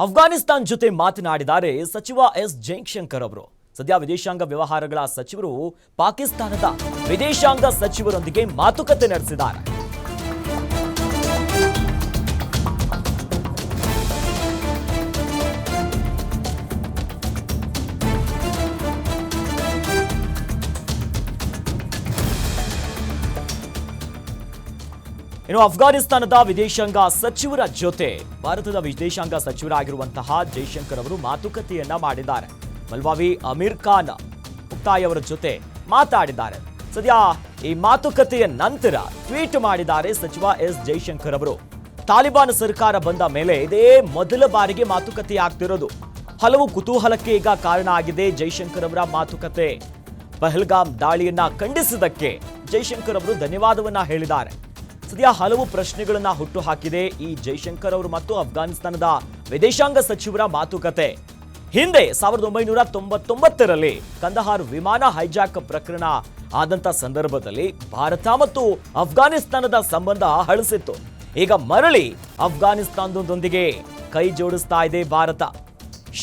ಅಫ್ಘಾನಿಸ್ತಾನ್ ಜೊತೆ ಮಾತನಾಡಿದ್ದಾರೆ ಸಚಿವ ಎಸ್ ಜೈಶಂಕರ್ ಅವರು. ಸದ್ಯ ವಿದೇಶಾಂಗ ವ್ಯವಹಾರಗಳ ಸಚಿವರು ಪಾಕಿಸ್ತಾನದ ವಿದೇಶಾಂಗ ಸಚಿವರೊಂದಿಗೆ ಮಾತುಕತೆ ನಡೆಸಿದ್ದಾರೆ. ಇನ್ನು ಅಫ್ಘಾನಿಸ್ತಾನದ ವಿದೇಶಾಂಗ ಸಚಿವರ ಜೊತೆ ಭಾರತದ ವಿದೇಶಾಂಗ ಸಚಿವರಾಗಿರುವಂತಹ ಜೈಶಂಕರ್ ಅವರು ಮಾತುಕತೆಯನ್ನ ಮಾಡಿದ್ದಾರೆ. ಮಲ್ವಾವಿ ಅಮೀರ್ ಖಾನ್ ಮುಕ್ತಾಯ್ ಅವರ ಜೊತೆ ಮಾತಾಡಿದ್ದಾರೆ. ಸದ್ಯ ಈ ಮಾತುಕತೆಯ ನಂತರ ಟ್ವೀಟ್ ಮಾಡಿದ್ದಾರೆ ಸಚಿವ ಎಸ್ ಜೈಶಂಕರ್ ಅವರು. ತಾಲಿಬಾನ್ ಸರ್ಕಾರ ಬಂದ ಮೇಲೆ ಇದೇ ಮೊದಲ ಬಾರಿಗೆ ಮಾತುಕತೆ ಆಗ್ತಿರೋದು. ಹಲವು ಕುತೂಹಲಕ್ಕೆ ಈಗ ಕಾರಣ ಆಗಿದೆ ಜೈಶಂಕರ್ ಅವರ ಮಾತುಕತೆ. ಪಹಲ್ಗಾಮ್ ದಾಳಿಯನ್ನ ಖಂಡಿಸಿದ್ದಕ್ಕೆ ಜೈಶಂಕರ್ ಅವರು ಧನ್ಯವಾದವನ್ನ ಹೇಳಿದ್ದಾರೆ. ಸದ್ಯ ಹಲವು ಪ್ರಶ್ನೆಗಳನ್ನ ಹುಟ್ಟು ಹಾಕಿದೆ ಈ ಜೈಶಂಕರ್ ಅವರು ಮತ್ತು ಅಫ್ಘಾನಿಸ್ತಾನದ ವಿದೇಶಾಂಗ ಸಚಿವರ ಮಾತುಕತೆ. ಹಿಂದೆ 1999ರಲ್ಲಿ ಕಂದಹಾರ್ ವಿಮಾನ ಹೈಜಾಕ್ ಪ್ರಕರಣ ಆದಂತ ಸಂದರ್ಭದಲ್ಲಿ ಭಾರತ ಮತ್ತು ಅಫ್ಘಾನಿಸ್ತಾನದ ಸಂಬಂಧ ಹಳಸಿತ್ತು. ಈಗ ಮರಳಿ ಅಫ್ಘಾನಿಸ್ತಾನದೊಂದಿಗೆ ಕೈ ಜೋಡಿಸ್ತಾ ಇದೆ ಭಾರತ.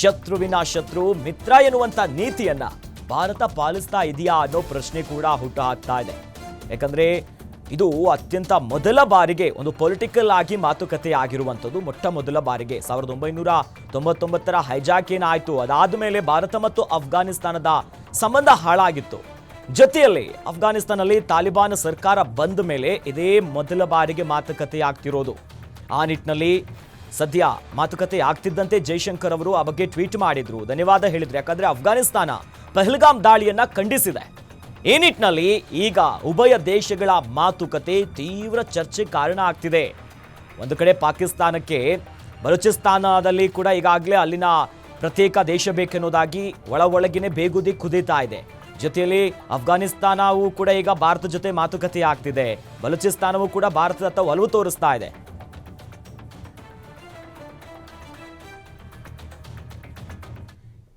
ಶತ್ರುವಿನ ಶತ್ರು ಮಿತ್ರ ಎನ್ನುವಂತ ನೀತಿಯನ್ನ ಭಾರತ ಪಾಲಿಸ್ತಾ ಇದೆಯಾ ಅನ್ನೋ ಪ್ರಶ್ನೆ ಕೂಡ ಹುಟ್ಟು ಹಾಕ್ತಾ ಇದೆ. ಯಾಕಂದ್ರೆ ಇದು ಅತ್ಯಂತ ಮೊದಲ ಬಾರಿಗೆ ಒಂದು ಪೊಲಿಟಿಕಲ್ ಆಗಿ ಮಾತುಕತೆ ಆಗಿರುವಂಥದ್ದು. ಮೊಟ್ಟ ಮೊದಲ ಬಾರಿಗೆ 1999ರ ಹೈಜಾಕ್ ಏನಾಯಿತು, ಅದಾದ ಮೇಲೆ ಭಾರತ ಮತ್ತು ಅಫ್ಘಾನಿಸ್ತಾನದ ಸಂಬಂಧ ಹಾಳಾಗಿತ್ತು. ಜೊತೆಯಲ್ಲಿ ಅಫ್ಘಾನಿಸ್ತಾನಲ್ಲಿ ತಾಲಿಬಾನ್ ಸರ್ಕಾರ ಬಂದ ಮೇಲೆ ಇದೇ ಮೊದಲ ಬಾರಿಗೆ ಮಾತುಕತೆ ಆಗ್ತಿರೋದು. ಆ ನಿಟ್ಟಿನಲ್ಲಿ ಸದ್ಯ ಮಾತುಕತೆ ಆಗ್ತಿದ್ದಂತೆ ಜೈಶಂಕರ್ ಅವರು ಆ ಬಗ್ಗೆ ಟ್ವೀಟ್ ಮಾಡಿದ್ರು, ಧನ್ಯವಾದ ಹೇಳಿದ್ರು. ಯಾಕಂದ್ರೆ ಅಫ್ಘಾನಿಸ್ತಾನ ಪಹಲ್ಗಾಮ್ ದಾಳಿಯನ್ನ ಖಂಡಿಸಿದೆ. ಈ ನಿಟ್ಟಿನಲ್ಲಿ ಈಗ ಉಭಯ ದೇಶಗಳ ಮಾತುಕತೆ ತೀವ್ರ ಚರ್ಚೆ ಕಾರಣ ಆಗ್ತಿದೆ. ಒಂದು ಕಡೆ ಪಾಕಿಸ್ತಾನಕ್ಕೆ ಬಲೂಚಿಸ್ತಾನದಲ್ಲಿ ಕೂಡ ಈಗಾಗಲೇ ಅಲ್ಲಿನ ಪ್ರತ್ಯೇಕ ದೇಶ ಬೇಕೆನ್ನೋದಾಗಿ ಒಳಗಿನೇ ಬೇಗುದಿ ಕುದೀತಾ ಇದೆ. ಜೊತೆಯಲ್ಲಿ ಅಫ್ಘಾನಿಸ್ತಾನವೂ ಕೂಡ ಈಗ ಭಾರತ ಜೊತೆ ಮಾತುಕತೆ ಆಗ್ತಿದೆ. ಬಲೂಚಿಸ್ತಾನವೂ ಕೂಡ ಭಾರತದತ್ತ ಒಲವು ತೋರಿಸ್ತಾ ಇದೆ.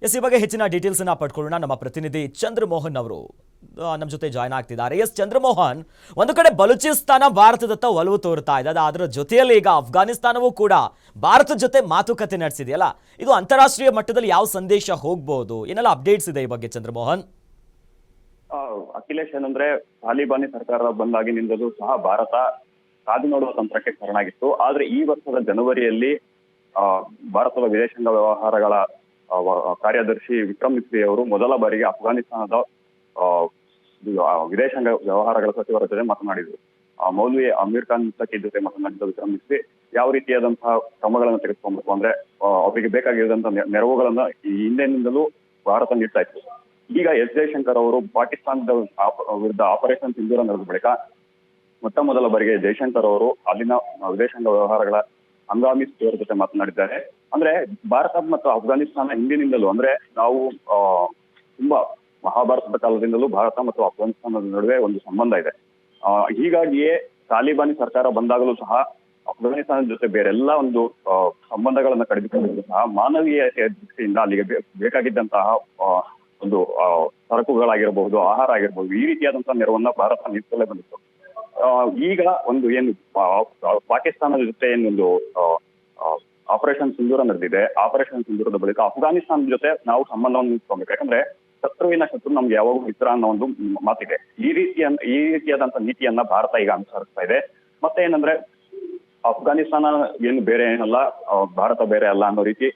ಈ ಬಗ್ಗೆ ಹೆಚ್ಚಿನ ಡೀಟೇಲ್ಸ್ ಅನ್ನ ಪಡ್ಕೊಳ್ಳೋಣ. ನಮ್ಮ ಪ್ರತಿನಿಧಿ ಚಂದ್ರಮೋಹನ್ ಅವರು ನಮ್ಮ ಜೊತೆ ಜಾಯ್ನ್ ಆಗ್ತಿದ್ದಾರೆ. ಎಸ್ ಚಂದ್ರಮೋಹನ್, ಒಂದು ಕಡೆ ಬಲೂಚಿಸ್ತಾನ ಭಾರತದತ್ತ ಒಲವು ತೋರ್ತಾ ಇದೆ, ಅದರ ಜೊತೆಯಲ್ಲಿ ಈಗ ಅಫ್ಘಾನಿಸ್ತಾನವೂ ಕೂಡ ಭಾರತದ ಜೊತೆ ಮಾತುಕತೆ ನಡೆಸಿದೆಯಲ್ಲ, ಇದು ಅಂತಾರಾಷ್ಟ್ರೀಯ ಮಟ್ಟದಲ್ಲಿ ಯಾವ ಸಂದೇಶ ಹೋಗ್ಬೋದು, ಏನೆಲ್ಲ ಅಪ್ಡೇಟ್ಸ್ ಇದೆ ಈ ಬಗ್ಗೆ ಚಂದ್ರಮೋಹನ್? ಅಖಿಲೇಶ್, ಏನಂದ್ರೆ ತಾಲಿಬಾನಿ ಸರ್ಕಾರ ಬಂದಾಗಿನಿಂದಲೂ ಸಹ ಭಾರತ ಕಾದು ನೋಡುವ ತಂತ್ರಕ್ಕೆ ಶರಣಾಗಿತ್ತು. ಆದ್ರೆ ಈ ವರ್ಷದ ಜನವರಿಯಲ್ಲಿ ಭಾರತದ ವಿದೇಶಾಂಗ ವ್ಯವಹಾರಗಳ ಕಾರ್ಯದರ್ಶಿ ವಿಕ್ರಮ್ ಮಿಸ್ರಿ ಅವರು ಮೊದಲ ಬಾರಿಗೆ ಅಫ್ಘಾನಿಸ್ತಾನದ ವಿದೇಶಾಂಗ ವ್ಯವಹಾರಗಳ ಸಚಿವರ ಜೊತೆ ಮಾತನಾಡಿದರು. ಮೌಲ್ವಿ ಅಮೀರ್ ಖಾನ್ ಮುತ್ತಕಿ ಜೊತೆ ಮಾತನಾಡಿದ ವಿಕ್ರಮ್ ಮಿಸ್ರಿ ಯಾವ ರೀತಿಯಾದಂತಹ ಕ್ರಮಗಳನ್ನು ತೆಗೆದುಕೊಬೇಕು, ಅಂದ್ರೆ ಅವರಿಗೆ ಬೇಕಾಗಿರುವಂತಹ ನೆರವುಗಳನ್ನ ಈ ಹಿಂದಿನಿಂದಲೂ ಭಾರತ ನೀಡ್ತಾ ಇತ್ತು. ಈಗ ಎಸ್ ಜೈಶಂಕರ್ ಅವರು ಪಾಕಿಸ್ತಾನದ ವಿರುದ್ಧ ಆಪರೇಷನ್ ಸಿಂಧೂರ ನಡೆದ ಬಳಿಕ ಮೊಟ್ಟ ಮೊದಲ ಬಾರಿಗೆ ಜೈಶಂಕರ್ ಅವರು ಅಲ್ಲಿನ ವಿದೇಶಾಂಗ ವ್ಯವಹಾರಗಳ ಹಂಗಾಮಿ ಸಚಿವರ ಜೊತೆ ಮಾತನಾಡಿದ್ದಾರೆ. ಅಂದ್ರೆ ಭಾರತ ಮತ್ತು ಅಫ್ಘಾನಿಸ್ತಾನ ಹಿಂದಿನಿಂದಲೂ, ಅಂದ್ರೆ ನಾವು ತುಂಬಾ ಮಹಾಭಾರತದ ಕಾಲದಿಂದಲೂ ಭಾರತ ಮತ್ತು ಅಫ್ಘಾನಿಸ್ತಾನದ ನಡುವೆ ಒಂದು ಸಂಬಂಧ ಇದೆ. ಹೀಗಾಗಿಯೇ ತಾಲಿಬಾನಿ ಸರ್ಕಾರ ಬಂದಾಗಲೂ ಸಹ ಅಫ್ಘಾನಿಸ್ತಾನದ ಜೊತೆ ಬೇರೆಲ್ಲ ಒಂದು ಸಂಬಂಧಗಳನ್ನ ಕಡಿದುಕೊಂಡಿದ್ರು ಸಹ ಮಾನವೀಯತೆಯ ದೃಷ್ಟಿಯಿಂದ ಅಲ್ಲಿಗೆ ಬೇಕಾಗಿದ್ದಂತಹ ಒಂದು ಸರಕುಗಳಾಗಿರಬಹುದು, ಆಹಾರ ಆಗಿರಬಹುದು, ಈ ರೀತಿಯಾದಂತಹ ನೆರವನ್ನ ಭಾರತ ನೀಡುತ್ತಲೇ ಬಂದಿತ್ತು. ಈಗ ಒಂದು ಏನು ಪಾಕಿಸ್ತಾನದ ಜೊತೆ ಏನೊಂದು ಆಪರೇಷನ್ ಸಿಂಧೂರ ನಡೆದಿದೆ, ಆಪರೇಷನ್ ಸಿಂಧೂರದ ಬಳಿಕ ಅಫ್ಘಾನಿಸ್ತಾನದ ಜೊತೆ ನಾವು ಸಂಬಂಧವನ್ನು ನಿಂತ್ಕೊಬೇಕು. ಯಾಕಂದ್ರೆ ಶತ್ರುವಿನ ಶತ್ರು ನಮ್ಗೆ ಯಾವಾಗೂ ಮಿತ್ರ ಅನ್ನೋ ಒಂದು ಮಾತಿದೆ. ಈ ರೀತಿಯಾದಂತಹ ನೀತಿಯನ್ನ ಭಾರತ ಈಗ ಅನುಸರಿಸ್ತಾ ಇದೆ. ಮತ್ತೆ ಏನಂದ್ರೆ ಅಫ್ಘಾನಿಸ್ತಾನ ಏನು ಬೇರೆ ಏನಲ್ಲ, ಭಾರತ ಬೇರೆ ಅಲ್ಲ ಅನ್ನೋ ರೀತಿ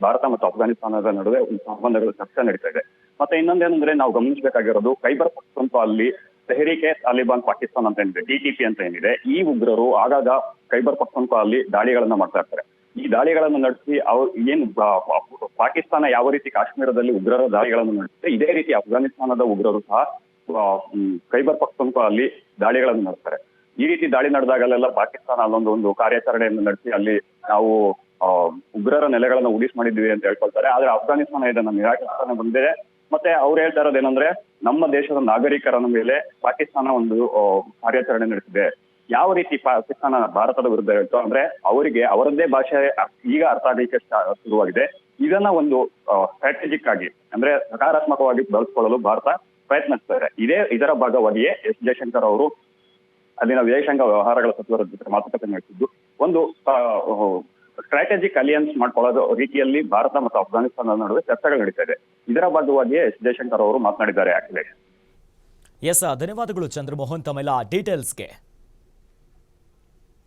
ಭಾರತ ಮತ್ತು ಅಫ್ಘಾನಿಸ್ತಾನದ ನಡುವೆ ಸಂಬಂಧಗಳು ಚರ್ಚೆ ನಡೀತಾ ಇದೆ. ಮತ್ತೆ ಇನ್ನೊಂದೇನಂದ್ರೆ ನಾವು ಗಮನಿಸಬೇಕಾಗಿರೋದು, ಖೈಬರ್ ಪಖ್ತೂನ್ಖ್ವಾ ಅಲ್ಲಿ ತೆಹರೀಕೆ ತಾಲಿಬಾನ್ ಪಾಕಿಸ್ತಾನ್ ಅಂತ ಏನಿದೆ, TTP ಅಂತ ಏನಿದೆ, ಈ ಉಗ್ರರು ಆಗಾಗ ಖೈಬರ್ ಪಖ್ತೂನ್ಖ್ವಾ ಅಲ್ಲಿ ದಾಳಿಗಳನ್ನ ಮಾಡ್ತಾ ಇರ್ತಾರೆ. ಈ ದಾಳಿಗಳನ್ನು ನಡೆಸಿ ಏನು ಪಾಕಿಸ್ತಾನ ಯಾವ ರೀತಿ ಕಾಶ್ಮೀರದಲ್ಲಿ ಉಗ್ರರ ದಾಳಿಗಳನ್ನು ನಡೆಸುತ್ತೆ, ಇದೇ ರೀತಿ ಅಫ್ಘಾನಿಸ್ತಾನದ ಉಗ್ರರು ಸಹ ಖೈಬರ್ ಪಖ್ತೂನ್ಖ್ವಾ ಅಲ್ಲಿ ದಾಳಿಗಳನ್ನು ನಡೆಸ್ತಾರೆ. ಈ ರೀತಿ ದಾಳಿ ನಡೆದಾಗಲೆಲ್ಲ ಪಾಕಿಸ್ತಾನ ಅಲ್ಲೊಂದು ಕಾರ್ಯಾಚರಣೆಯನ್ನು ನಡೆಸಿ ಅಲ್ಲಿ ನಾವು ಉಗ್ರರ ನೆಲೆಗಳನ್ನ ಉಳಿಸ್ ಮಾಡಿದ್ವಿ ಅಂತ ಹೇಳ್ಕೊಳ್ತಾರೆ. ಆದ್ರೆ ಅಫ್ಘಾನಿಸ್ತಾನ ಇದನ್ನ ನಿರಾಕರಿಸ್ತಾನೆ ಬಂದಿದೆ. ಮತ್ತೆ ಅವ್ರು ಹೇಳ್ತಾ ಇರೋದೇನಂದ್ರೆ, ನಮ್ಮ ದೇಶದ ನಾಗರಿಕರ ಮೇಲೆ ಪಾಕಿಸ್ತಾನ ಒಂದು ಕಾರ್ಯಾಚರಣೆ ನಡೆಸಿದೆ. ಯಾವ ರೀತಿ ಪಾಕಿಸ್ತಾನ ಭಾರತದ ವಿರುದ್ಧ ಹೇಳ್ತು ಅಂದ್ರೆ, ಅವರಿಗೆ ಅವರದ್ದೇ ಭಾಷೆ ಈಗ ಅರ್ಥ ಆಗಲಿಕ್ಕೆ ಶುರುವಾಗಿದೆ. ಇದನ್ನ ಒಂದು ಸ್ಟ್ರಾಟಜಿಕ್ ಆಗಿ, ಅಂದ್ರೆ ಸಕಾರಾತ್ಮಕವಾಗಿ ಬಳಸ್ಕೊಳ್ಳಲು ಭಾರತ ಪ್ರಯತ್ನಿಸ್ತಾರೆ. ಇದರ ಭಾಗವಾಗಿಯೇ ಎಸ್ ಜೈಶಂಕರ್ ಅವರು ಅಲ್ಲಿನ ವಿದೇಶಾಂಗ ವ್ಯವಹಾರಗಳ ಸಚಿವರ ಜೊತೆ ಮಾತುಕತೆ ನಡೆಸಿದ್ದು. ಒಂದು ಸ್ಟ್ರಾಟಜಿಕ್ ಅಲಿಯನ್ಸ್ ಮಾಡ್ಕೊಳ್ಳೋದು ರೀತಿಯಲ್ಲಿ ಭಾರತ ಮತ್ತು ಅಫ್ಘಾನಿಸ್ತಾನದ ನಡುವೆ ಚರ್ಚೆಗಳು ನಡೀತಾ ಇದೆ. ಇದರ ಭಾಗವಾಗಿಯೇ ಎಸ್ ಜಯಶಂಕರ್ ಅವರು ಮಾತನಾಡಿದ್ದಾರೆ. ಅಖಿಲೇಶ್, ಎಸ್, ಧನ್ಯವಾದಗಳು ಚಂದ್ರಮೋಹನ್ ತಮ್ಮೆಲ್ಲ ಡೀಟೇಲ್ಸ್ಗೆ.